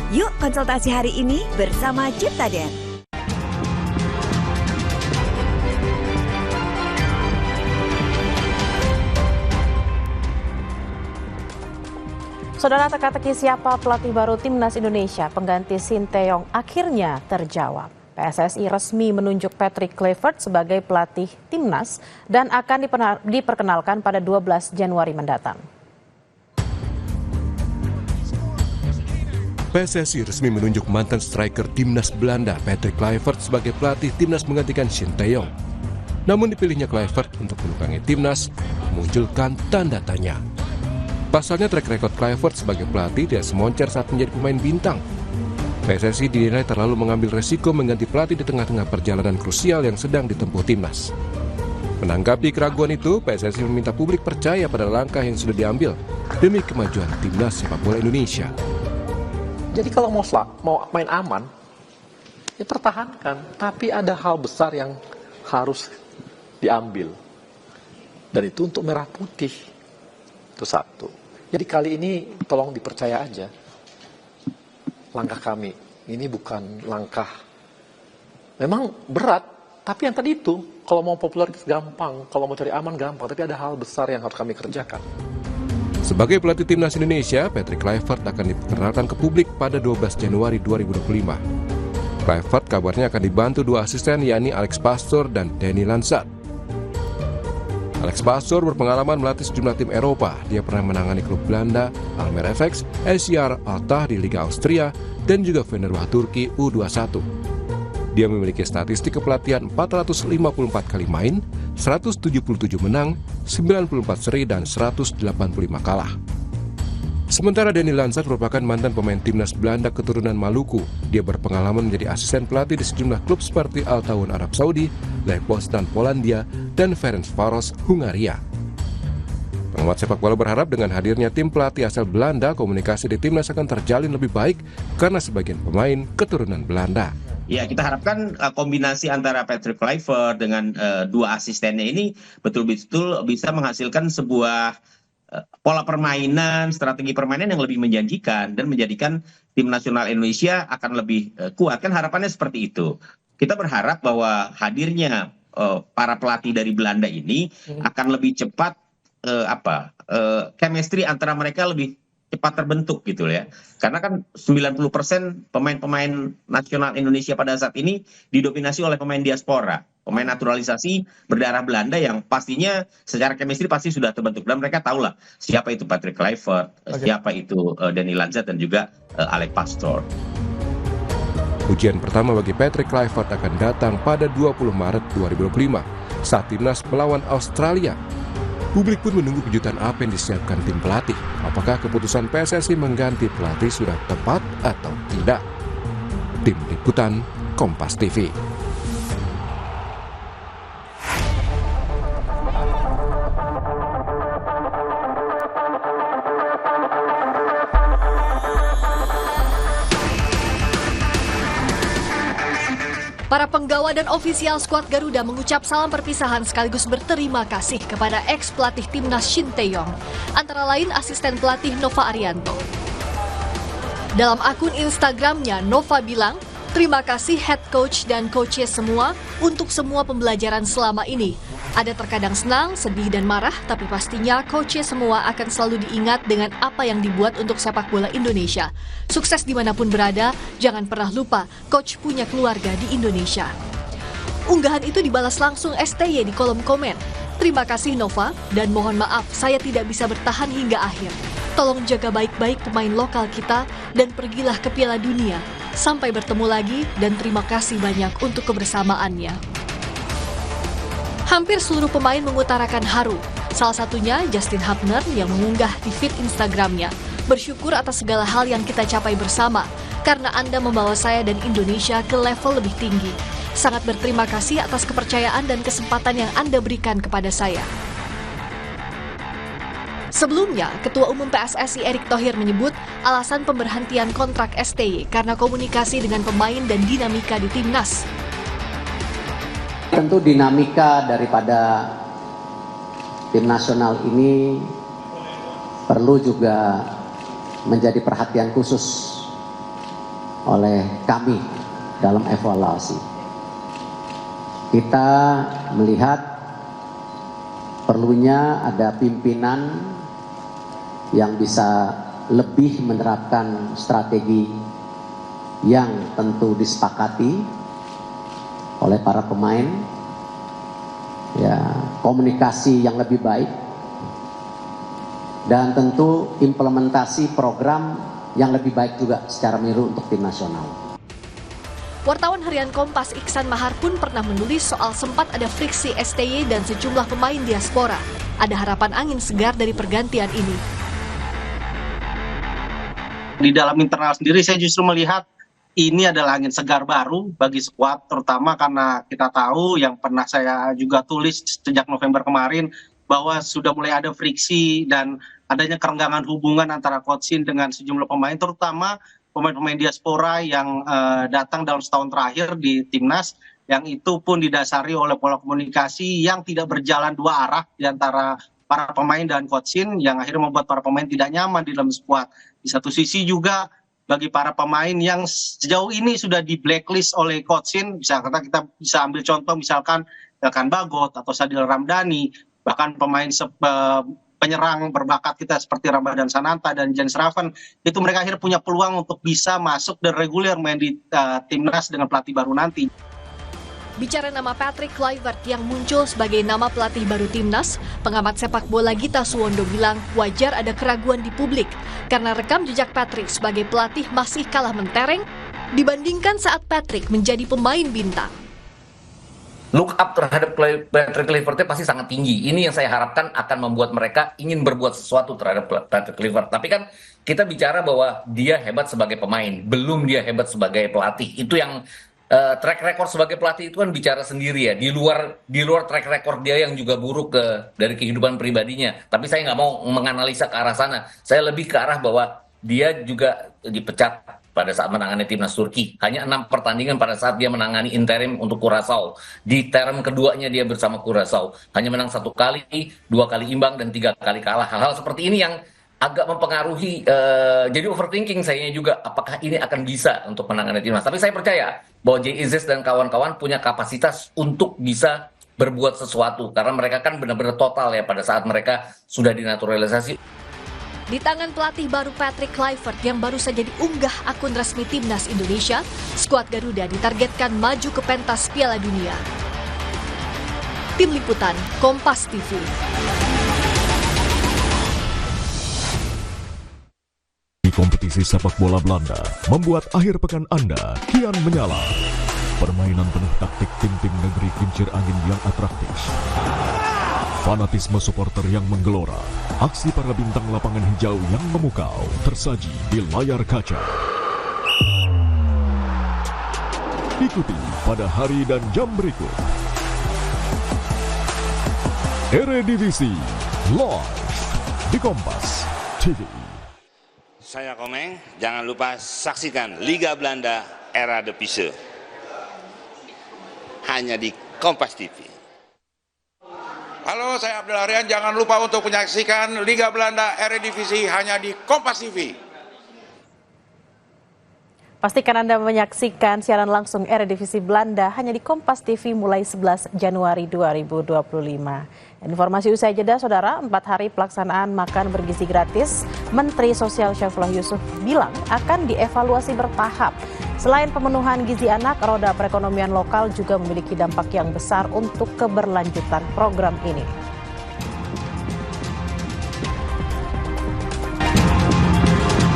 Yuk konsultasi hari ini bersama Ciptaden. Saudara, teka-teki siapa pelatih baru Timnas Indonesia pengganti Sinteyong akhirnya terjawab. PSSI resmi menunjuk Patrick Kluivert sebagai pelatih Timnas dan akan diperkenalkan pada 12 Januari mendatang. PSSI resmi menunjuk mantan striker Timnas Belanda Patrick Kluivert sebagai pelatih Timnas menggantikan Sinteyong. Namun dipilihnya Kluivert untuk menukangi Timnas memunculkan tanda tanya. Pasalnya track record Kluivert sebagai pelatih tidak semoncer saat menjadi pemain bintang. PSSI dinilai terlalu mengambil resiko mengganti pelatih di tengah-tengah perjalanan krusial yang sedang ditempuh Timnas. Menanggapi keraguan itu, PSSI meminta publik percaya pada langkah yang sudah diambil demi kemajuan Timnas sepak bola Indonesia. Jadi kalau mau main aman, ya pertahankan. Tapi ada hal besar yang harus diambil. Dan itu untuk merah putih. Itu satu. Jadi kali ini tolong dipercaya aja. Langkah kami ini bukan langkah memang berat, tapi yang tadi itu kalau mau popularitas gampang, kalau mau cari aman gampang, tapi ada hal besar yang harus kami kerjakan. Sebagai pelatih Timnas Indonesia, Patrick Kluivert akan diperkenalkan ke publik pada 12 Januari 2025. Kluivert kabarnya akan dibantu dua asisten, yakni Alex Pastoor dan Danny Lanzat. Alex Pastoor berpengalaman melatih sejumlah tim Eropa. Dia pernah menangani klub Belanda, Almere FX, SCR Altah di Liga Austria, dan juga Fenerbahce Turki U21. Dia memiliki statistik kepelatihan 454 kali main, 177 menang, 94 seri, dan 185 kalah. Sementara Danny Lanzat merupakan mantan pemain Timnas Belanda keturunan Maluku. Dia berpengalaman menjadi asisten pelatih di sejumlah klub seperti Al Tawun Arab Saudi, Lech Poznan Polandia, dan Ferencvaros Hungaria. Pengamat sepak bola berharap dengan hadirnya tim pelatih asal Belanda, komunikasi di Timnas akan terjalin lebih baik karena sebagian pemain keturunan Belanda. Ya, kita harapkan kombinasi antara Patrick Kluivert dengan dua asistennya ini betul-betul bisa menghasilkan sebuah pola permainan, strategi permainan yang lebih menjanjikan dan menjadikan tim nasional Indonesia akan lebih kuat. Kan harapannya seperti itu. Kita berharap bahwa hadirnya para pelatih dari Belanda ini akan lebih cepat chemistry antara mereka lebih cepat terbentuk gitu ya. Karena kan 90% pemain-pemain nasional Indonesia pada saat ini didominasi oleh pemain diaspora, pemain naturalisasi berdarah Belanda yang pastinya secara chemistry pasti sudah terbentuk dan mereka tahulah siapa itu Patrick Kluivert, siapa itu Danny Lanzat dan juga Alex Pastoor. Ujian pertama bagi Patrick Kluivert akan datang pada 20 Maret 2025 saat Timnas melawan Australia. Publik pun menunggu kejutan apa yang disiapkan tim pelatih. Apakah keputusan PSSI mengganti pelatih sudah tepat atau tidak? Tim Liputan Kompas TV. Para penggawa dan ofisial skuad Garuda mengucap salam perpisahan sekaligus berterima kasih kepada ex-pelatih Timnas Sinteyong, antara lain asisten pelatih Nova Arianto. Dalam akun Instagramnya, Nova bilang, terima kasih head coach dan coaches semua untuk semua pembelajaran selama ini. Ada terkadang senang, sedih, dan marah, tapi pastinya coaches semua akan selalu diingat dengan apa yang dibuat untuk sepak bola Indonesia. Sukses dimanapun berada, jangan pernah lupa coach punya keluarga di Indonesia. Unggahan itu dibalas langsung STY di kolom komen. Terima kasih Nova, dan mohon maaf saya tidak bisa bertahan hingga akhir. Tolong jaga baik-baik pemain lokal kita dan pergilah ke Piala Dunia. Sampai bertemu lagi dan terima kasih banyak untuk kebersamaannya. Hampir seluruh pemain mengutarakan haru. Salah satunya Justin Hubner yang mengunggah di feed Instagramnya. Bersyukur atas segala hal yang kita capai bersama, karena Anda membawa saya dan Indonesia ke level lebih tinggi. Sangat berterima kasih atas kepercayaan dan kesempatan yang Anda berikan kepada saya. Sebelumnya, Ketua Umum PSSI Erick Thohir menyebut alasan pemberhentian kontrak STY karena komunikasi dengan pemain dan dinamika di Timnas. Tentu dinamika daripada tim nasional ini perlu juga menjadi perhatian khusus oleh kami dalam evaluasi. Kita melihat perlunya ada pimpinan yang bisa lebih menerapkan strategi yang tentu disepakati oleh para pemain, ya, komunikasi yang lebih baik, dan tentu implementasi program yang lebih baik juga secara menyeluruh untuk tim nasional. Wartawan harian Kompas Iksan Mahar pun pernah menulis soal sempat ada friksi STY dan sejumlah pemain diaspora. Ada harapan angin segar dari pergantian ini. Di dalam internal sendiri saya justru melihat ini adalah angin segar baru bagi skuad, terutama karena kita tahu yang pernah saya juga tulis sejak November kemarin bahwa sudah mulai ada friksi dan adanya kerenggangan hubungan antara Coach Shin dengan sejumlah pemain, terutama pemain-pemain diaspora yang datang dalam setahun terakhir di timnas, yang itu pun didasari oleh pola komunikasi yang tidak berjalan dua arah di antara para pemain dan Coach Shin, yang akhirnya membuat para pemain tidak nyaman di dalam skuad. Di satu sisi juga bagi para pemain yang sejauh ini sudah di blacklist oleh Coach Shin, misalkan kita bisa ambil contoh misalkan Elkan Bagot atau Sadil Ramdhani, bahkan pemain penyerang berbakat kita seperti Ramadan Sananta dan Jens Raven, itu mereka akhirnya punya peluang untuk bisa masuk dan reguler main di timnas dengan pelatih baru nanti. Bicara nama Patrick Kluivert yang muncul sebagai nama pelatih baru timnas, pengamat sepak bola Gita Suwondo bilang wajar ada keraguan di publik karena rekam jejak Patrick sebagai pelatih masih kalah mentereng dibandingkan saat Patrick menjadi pemain bintang. Look up terhadap Patrick Kluivert pasti sangat tinggi. Ini yang saya harapkan akan membuat mereka ingin berbuat sesuatu terhadap Patrick Kluivert. Tapi kan kita bicara bahwa dia hebat sebagai pemain, belum dia hebat sebagai pelatih. Itu yang track record sebagai pelatih itu kan bicara sendiri ya. Di luar track record dia yang juga buruk dari kehidupan pribadinya. Tapi saya nggak mau menganalisa ke arah sana. Saya lebih ke arah bahwa dia juga dipecat pada saat menangani timnas Turki. Hanya 6 pertandingan pada saat dia menangani interim untuk Curaçao. Di term keduanya dia bersama Curaçao. Hanya menang 1 kali, 2 kali imbang, dan 3 kali kalah. Hal-hal seperti ini yang agak mempengaruhi, jadi overthinking sayanya juga, apakah ini akan bisa untuk menangani timnas. Tapi saya percaya bahwa Jay Izzes dan kawan-kawan punya kapasitas untuk bisa berbuat sesuatu. Karena mereka kan benar-benar total ya pada saat mereka sudah dinaturalisasi. Di tangan pelatih baru Patrick Kluivert yang baru saja diunggah akun resmi timnas Indonesia, skuad Garuda ditargetkan maju ke pentas Piala Dunia. Tim Liputan, Kompas TV. Kompetisi sepak bola Belanda membuat akhir pekan Anda kian menyala. Permainan penuh taktik tim-tim negeri kincir angin yang atraktif. Fanatisme supporter yang menggelora. Aksi para bintang lapangan hijau yang memukau tersaji di layar kaca. Ikuti pada hari dan jam berikut. Eredivisie live di Kompas TV. Saya Komeng, jangan lupa saksikan Liga Belanda Era de Pise. Hanya di Kompas TV. Halo, saya Abdul Aryan, jangan lupa untuk menyaksikan Liga Belanda Eredivisie hanya di Kompas TV. Pastikan Anda menyaksikan siaran langsung Eredivisie Belanda hanya di Kompas TV mulai 11 Januari 2025. Informasi usai jeda, Saudara, 4 hari pelaksanaan makan bergizi gratis, Menteri Sosial Syaifullah Yusuf bilang akan dievaluasi bertahap. Selain pemenuhan gizi anak, roda perekonomian lokal juga memiliki dampak yang besar untuk keberlanjutan program ini.